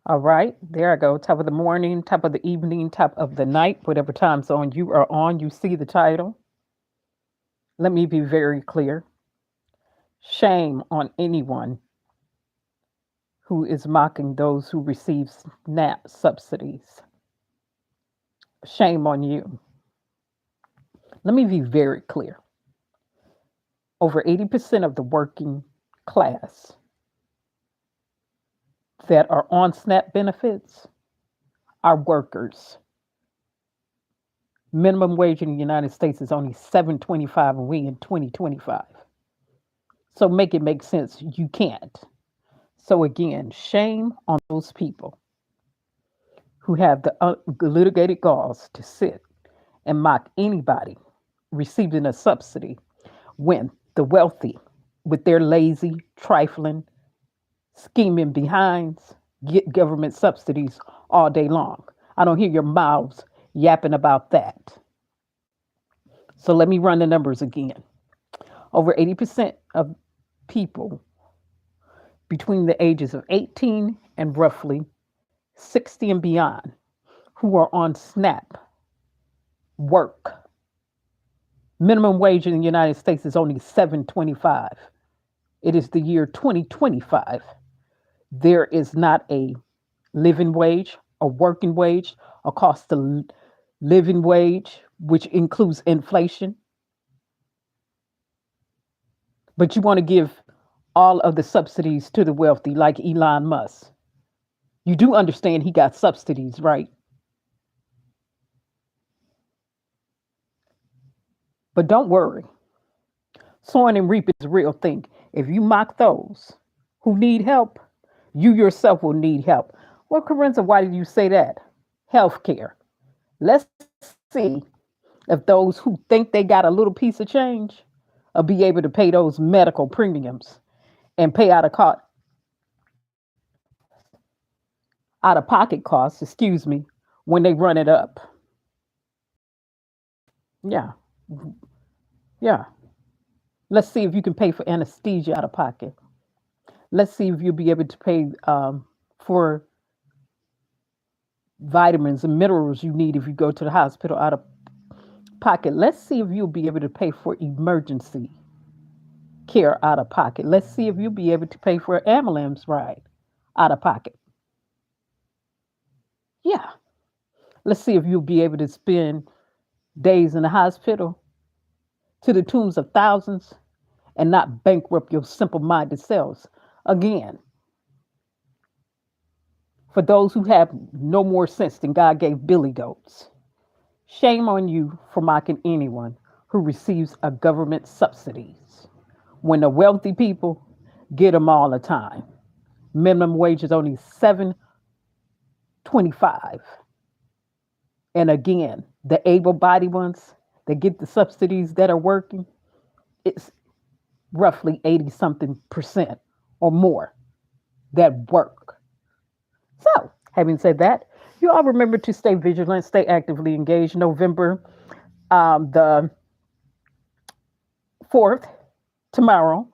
All right, there I go. Top of the morning, top of the evening, top of the night, whatever time zone you are on, you see the title. Let me be very clear. Shame on anyone who is mocking those who receive SNAP subsidies. Shame on you. Let me be very clear. Over 80% of the working class that are on SNAP benefits are workers. Minimum wage in the United States is only 7.25 and we in 2025. So make it make sense. You can't. So again, shame on those people who have the litigated galls to sit and mock anybody receiving a subsidy when the wealthy, with their lazy, trifling, scheming behinds, get government subsidies all day long. I don't hear your mouths yapping about that. So let me run the numbers again. Over 80% of people between the ages of 18 and roughly 60 and beyond who are on SNAP work. Minimum wage in the United States is only 7.25. It is the year 2025. There is not a living wage, a working wage, a cost of living wage, which includes inflation. But you want to give all of the subsidies to the wealthy, like Elon Musk. You do understand he got subsidies, right? But don't worry. Sowing and reaping is a real thing. If you mock those who need help, you yourself will need help. Well, Corinza, why did you say that? Healthcare. Let's see if those who think they got a little piece of change will be able to pay those medical premiums and pay out of pocket costs, excuse me, when they run it up. Yeah, yeah. Let's see if you can pay for anesthesia out of pocket. Let's see if you'll be able to pay for vitamins and minerals you need if you go to the hospital out of pocket. Let's see if you'll be able to pay for emergency care out of pocket. Let's see if you'll be able to pay for an ambulance ride out of pocket. Yeah. Let's see if you'll be able to spend days in the hospital to the tunes of thousands and not bankrupt your simple minded selves. Again, for those who have no more sense than God gave Billy Goats, shame on you for mocking anyone who receives a government subsidies when the wealthy people get them all the time. Minimum wage is only 7.25. And again, the able-bodied ones that get the subsidies that are working, it's roughly 80 something percent or more that work. So, having said that, you all remember to stay vigilant, stay actively engaged. November the 4th, tomorrow,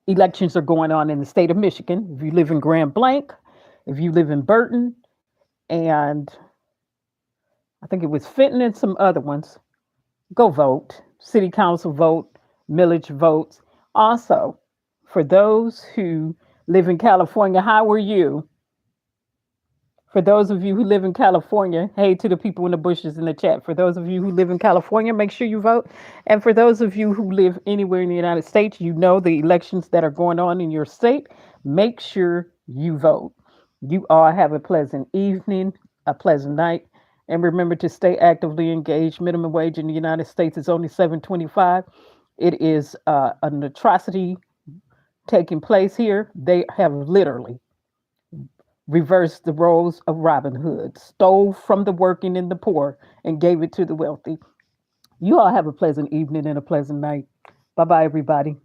elections are going on in the state of Michigan. If you live in Grand Blanc, if you live in Burton, and I think it was Fenton and some other ones, go vote. City council vote, millage votes. Also, for those who live in California, how are you? For those of you who live in California, hey to the people in the bushes in the chat. For those of you who live in California, make sure you vote. And for those of you who live anywhere in the United States, you know the elections that are going on in your state. Make sure you vote. You all have a pleasant evening, a pleasant night. And remember to stay actively engaged. Minimum wage in the United States is only 7.25. It is an atrocity taking place here. They have literally reversed the roles of Robin Hood, stole from the working and the poor, and gave it to the wealthy. You all have a pleasant evening and a pleasant night. Bye bye, everybody.